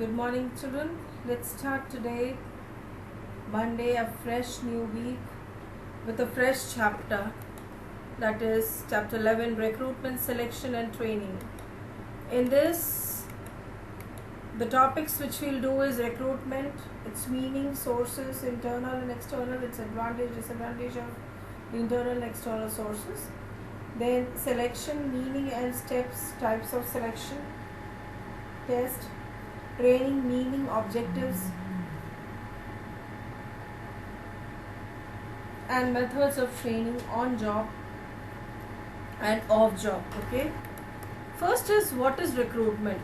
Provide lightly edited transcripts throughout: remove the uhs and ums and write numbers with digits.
Good morning, children. Let's start today, Monday, a fresh new week with a fresh chapter, that is chapter 11, recruitment, selection, and training. In this, the topics which we'll do is recruitment, its meaning, sources, internal and external, its advantage, disadvantage of the internal and external sources. Then selection, meaning and steps, types of selection, test, training, meaning, objectives, and methods of training on job and off job. Okay, first is, what is recruitment?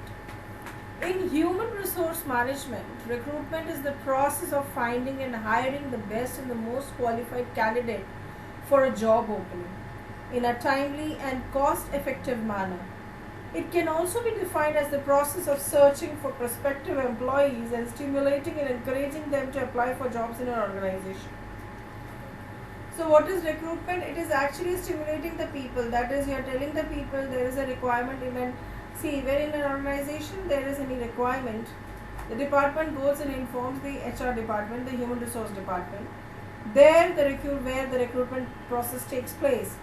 In human resource management, recruitment is the process of finding and hiring the best and the most qualified candidate for a job opening in a timely and cost effective manner. It can also be defined as the process of searching for prospective employees and stimulating and encouraging them to apply for jobs in an organization. So what is recruitment? It is actually stimulating the people. That is, you are telling the people there is a requirement in an, see, where in an organization there is any requirement, the department goes and informs the HR department, the human resource department. There where the recruitment process takes place,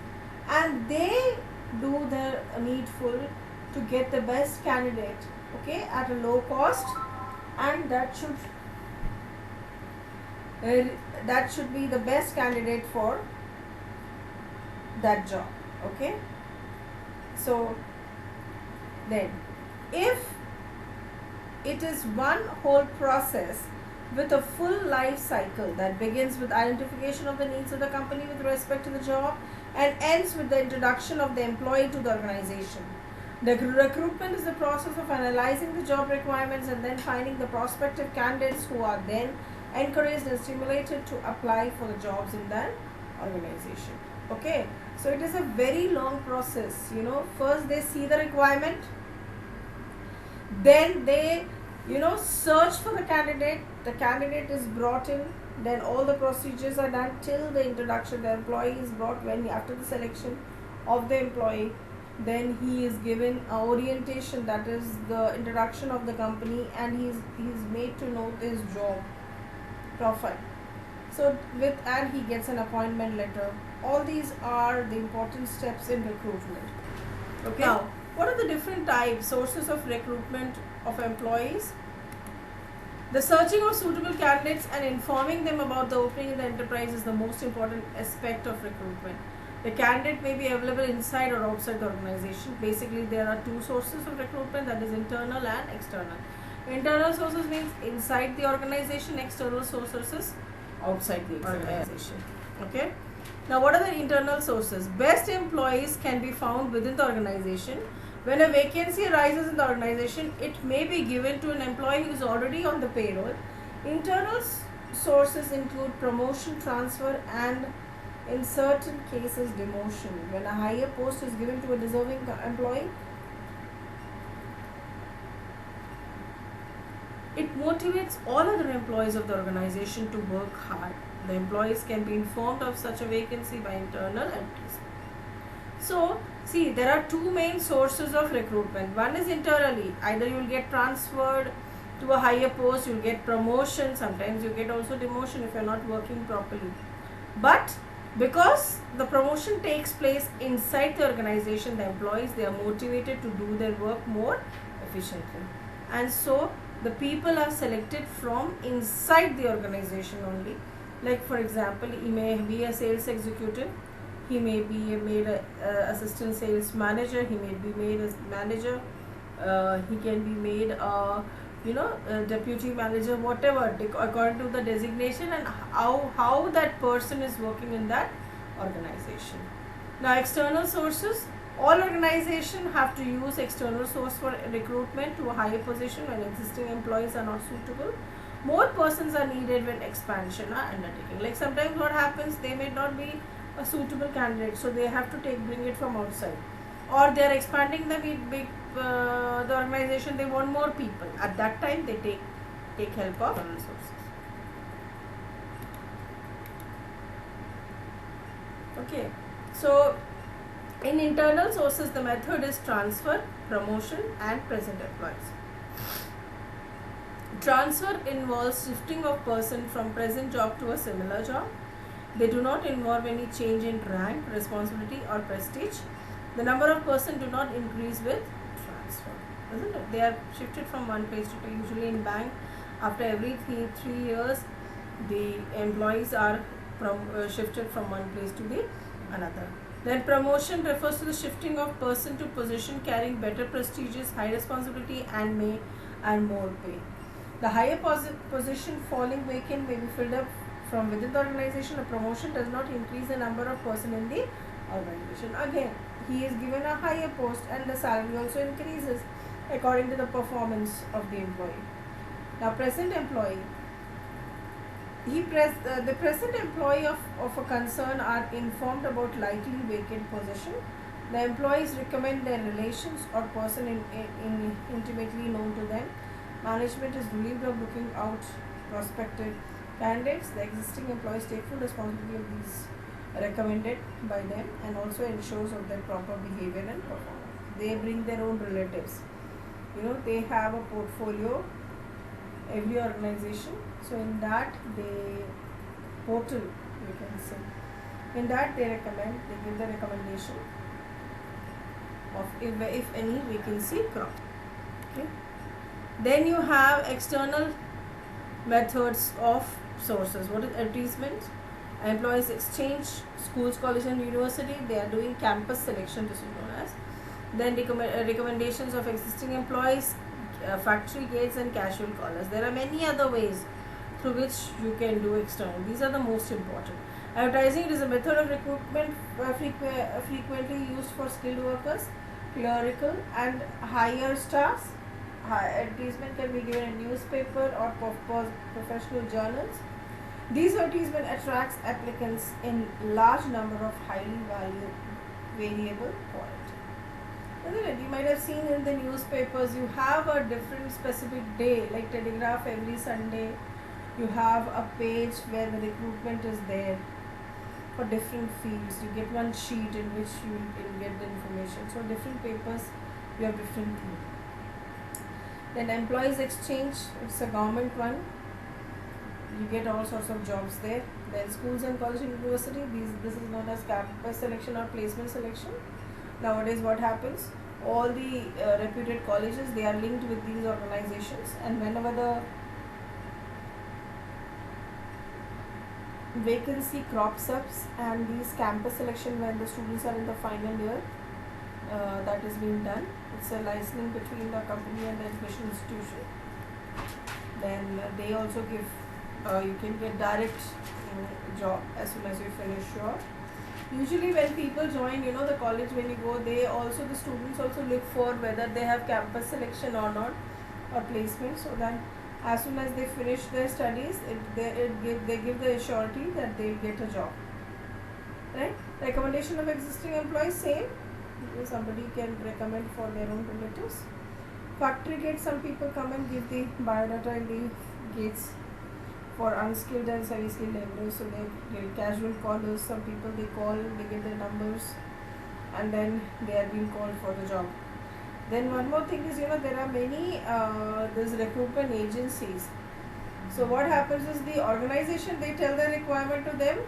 and they do the needful to get the best candidate, okay, at a low cost, and that should be the best candidate for that job. Okay, so then if it is one whole process with a full life cycle that begins with identification of the needs of the company with respect to the job and ends with the introduction of the employee to the organization. The recruitment is the process of analyzing the job requirements and then finding the prospective candidates who are then encouraged and stimulated to apply for the jobs in that organization. Okay, so it is a very long process. First they see the requirement, then they search for the candidate is brought in, then all the procedures are done till the introduction. The employee is brought after the selection of the employee, then he is given orientation, that is the introduction of the company, and he is made to know his job profile. So and he gets an appointment letter. All these are the important steps in recruitment. Okay. Now, what are the different types, sources of recruitment of employees? The searching of suitable candidates and informing them about the opening in the enterprise is the most important aspect of recruitment. The candidate may be available inside or outside the organization. Basically, there are two sources of recruitment, that is internal and external. Internal sources means inside the organization, external sources outside the organization. Okay. Now, what are the internal sources? Best employees can be found within the organization. When a vacancy arises in the organization, it may be given to an employee who is already on the payroll. Internal sources include promotion, transfer, and in certain cases demotion. When a higher post is given to a deserving employee, it motivates all other employees of the organization to work hard. The employees can be informed of such a vacancy by internal entities. So, see, there are two main sources of recruitment. One is internally. Either you will get transferred to a higher post, you will get promotion, sometimes you get also demotion if you are not working properly. But because the promotion takes place inside the organization, the employees, they are motivated to do their work more efficiently. And so, the people are selected from inside the organization only. Like, for example, he may be a sales executive, he may be made a assistant sales manager, he may be made as manager, he can be made a deputy manager, whatever, according to the designation and how that person is working in that organization. Now, external sources. All organizations have to use external source for recruitment to a higher position when existing employees are not suitable. More persons are needed when expansion are undertaken. Like sometimes what happens, they may not be a suitable candidate, so they have to bring it from outside, or they are expanding the the organization, they want more people. At that time, they take help of external sources. Okay, so in internal sources, the method is transfer, promotion, and present employees. Transfer involves shifting of person from present job to a similar job. They do not involve any change in rank, responsibility or prestige. The number of person do not increase with transfer, isn't it? They are shifted from one place to another. Usually in bank, after every three years, the employees are shifted from one place to the another. Then promotion refers to the shifting of person to position carrying better prestigious, high responsibility and may earn more pay. The higher position falling vacant may be filled up from within the organization. A promotion does not increase the number of person in the organization. Again, he is given a higher post and the salary also increases according to the performance of the employee. Now, present employee. The present employee of a concern are informed about likely vacant position. The employees recommend their relations or person intimately known to them. Management is relieved of looking out prospective candidates. The existing employees take full responsibility of these recommended by them and also ensures of their proper behavior and performance. They bring their own relatives. They have a portfolio, every organization. So in that portal, you can say, in that they give the recommendation of if any vacancy crop. Okay. Then you have external methods of sources. What is advertisement? Employees exchange, schools, college and university, they are doing campus selection, this is known as. Then recommendations of existing employees, factory gates and casual callers. There are many other ways through which you can do external. These are the most important. Advertising is a method of recruitment frequently used for skilled workers, clerical and higher staffs. Advertisement can be given in newspaper or professional journals. These advertisement attracts applicants in large number of highly variable quality. Isn't it? You might have seen in the newspapers, you have a different specific day, like Telegraph every Sunday. You have a page where the recruitment is there for different fields. You get one sheet in which you will get the information. So different papers, you have different things. Then employees exchange, it's a government one. You get all sorts of jobs there. Then schools and college and university, this is known as campus selection or placement selection. Nowadays what happens, all the reputed colleges, they are linked with these organizations, and whenever the vacancy crops up and these campus selection, when the students are in the final year, that is being done. It's a licensing between the company and the education institution. Then they also give, you can get direct job as soon as you finish your. Usually when people join, the college, when you go, the students also look for whether they have campus selection or not, or placement, so that as soon as they finish their studies, they give the surety that they will get a job. Right? Recommendation of existing employees, same. Somebody can recommend for their own relatives. Factory gates, some people come and give the biodata in the gates for unskilled and semi-skilled laborers. So they get casual callers. Some people they call, they get their numbers, and then they are being called for the job. Then one more thing is, there are many there's recruitment agencies. So what happens is, the organization, they tell the requirement to them,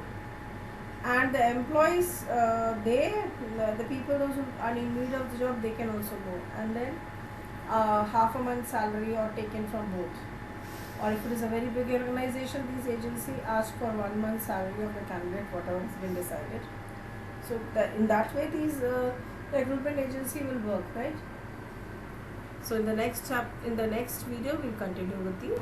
and the employees, the people those who are in need of the job, they can also go, and then half a month salary or taken from both. Or if it is a very big organization, these agencies ask for 1 month salary of the candidate, whatever has been decided. So in that way, these recruitment agency will work, right? So in the next video, we'll continue with the